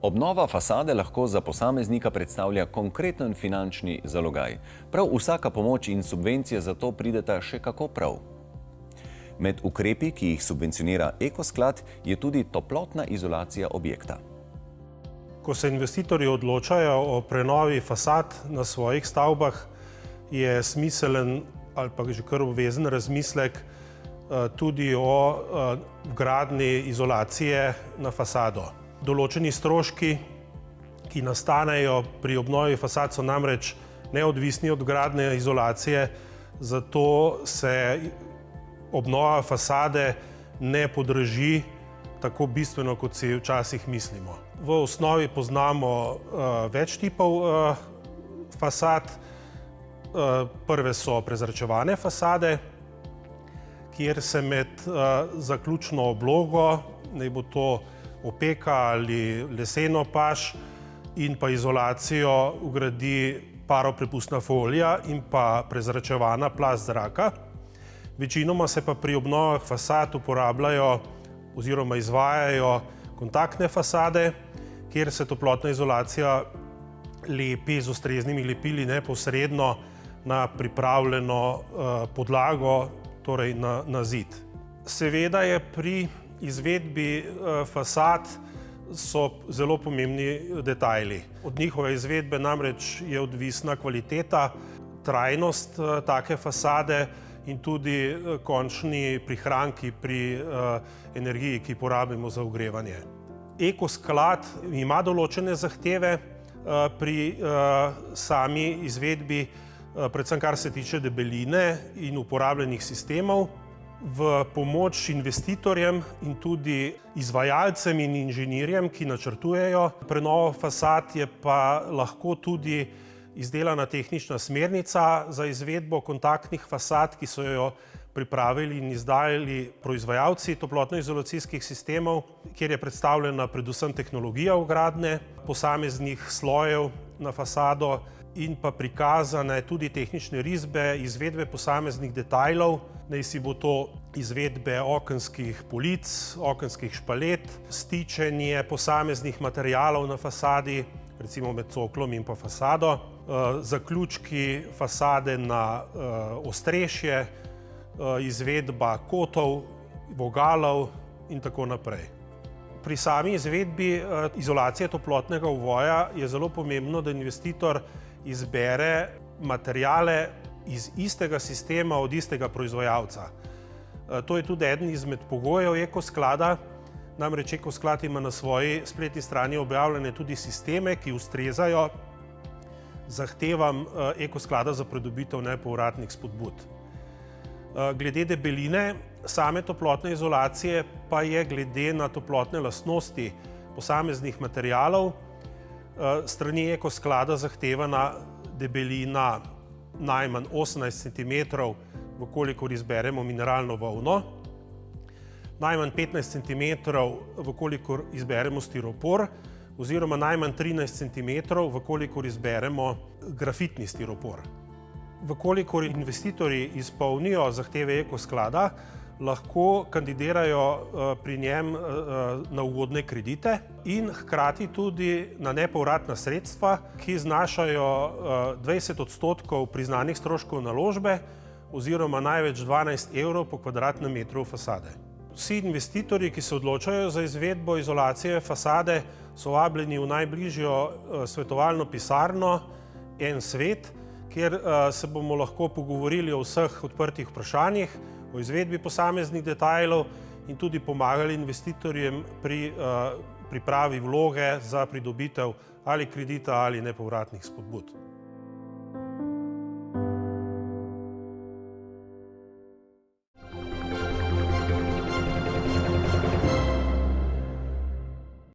Obnova fasade lahko za posameznika predstavlja konkreten finančni zalogaj. Prav vsaka pomoč in subvencije za to prideta še kako prav. Med ukrepi, ki jih subvencionira Ekosklad, je tudi toplotna izolacija objekta. Ko se investitorji odločajo o prenovi fasad na svojih stavbah, je smiselen ali pa že kar obvezen razmislek tudi o vgradnji izolacije na fasado. Določeni stroški, ki nastanejo pri obnovi fasad, so namreč neodvisni od vgradne izolacije, zato se obnova fasade ne podraži tako bistveno, kot si včasih mislimo. V osnovi poznamo več tipov fasad. Prve so prezračevane fasade, kjer se med zaključno oblogo, naj bo to opeka ali leseno paž, in pa izolacijo vgradi paroprepustna folija in pa prezračevana plast zraka. Večinoma se pa pri obnovah fasad uporabljajo oziroma izvajajo kontaktne fasade, kjer se toplotna izolacija lepi z ustreznimi lepili neposredno na pripravljeno podlago, torej na zid. Seveda je pri izvedbi fasad so zelo pomembni detajli. Od njihove izvedbe namreč je odvisna kvaliteta, trajnost take fasade in tudi končni prihranki pri energiji, ki porabimo za ogrevanje. Ekosklad ima določene zahteve pri sami izvedbi, predvsem kar se tiče debeline in uporabljenih sistemov. V pomoč investitorjem in tudi izvajalcem in inženirjem, ki načrtujejo prenovo fasad, je pa lahko tudi izdelana tehnična smernica za izvedbo kontaktnih fasad, ki so jo pripravili in izdali proizvajalci toplotno-izolacijskih sistemov, kjer je predstavljena predvsem tehnologija vgradnje posameznih slojev na fasado in pa prikazane tudi tehnične risbe, izvedbe posameznih detajlov, naj si bo to izvedbe okenskih polic, okenskih špalet, stičenje posameznih materialov na fasadi, recimo med coklom in pa fasado, zaključki fasade na ostrešje, izvedba kotov, vogalov in tako naprej. Pri sami izvedbi izolacije toplotnega uvoja je zelo pomembno, da investitor izbere materiale iz istega sistema od istega proizvajalca. To je tudi eden izmed pogojev Ekosklada, namreč Ekosklad ima na svoji spletni strani objavljene tudi sisteme, ki ustrezajo zahtevam Ekosklada za pridobitev nepovratnih spodbud. Glede debeline same toplotne izolacije pa je glede na toplotne lastnosti posameznih materialov strani Ekosklada zahtevana debelina najmanj 18 cm, vkolikor izberemo mineralno volno, najmanj 15 cm, vkolikor izberemo stiropor, oziroma najmanj 13 cm, vkolikor izberemo grafitni stiropor. Vkolikor investitorji izpolnijo zahteve Ekosklada, lahko kandidirajo pri njem na ugodne kredite in hkrati tudi na nepovratna sredstva, ki znašajo 20% priznanih stroškov naložbe oziroma največ 12 evrov po kvadratnem metru fasade. Vsi investitorji, ki se odločajo za izvedbo izolacije fasade, so vabljeni v najbližjo svetovalno pisarno En svet, kjer se bomo lahko pogovorili o vseh odprtih vprašanjih, o izvedbi posameznih detajlov in tudi pomagali investitorjem pri pripravi vloge za pridobitev ali kredita ali nepovratnih spodbud.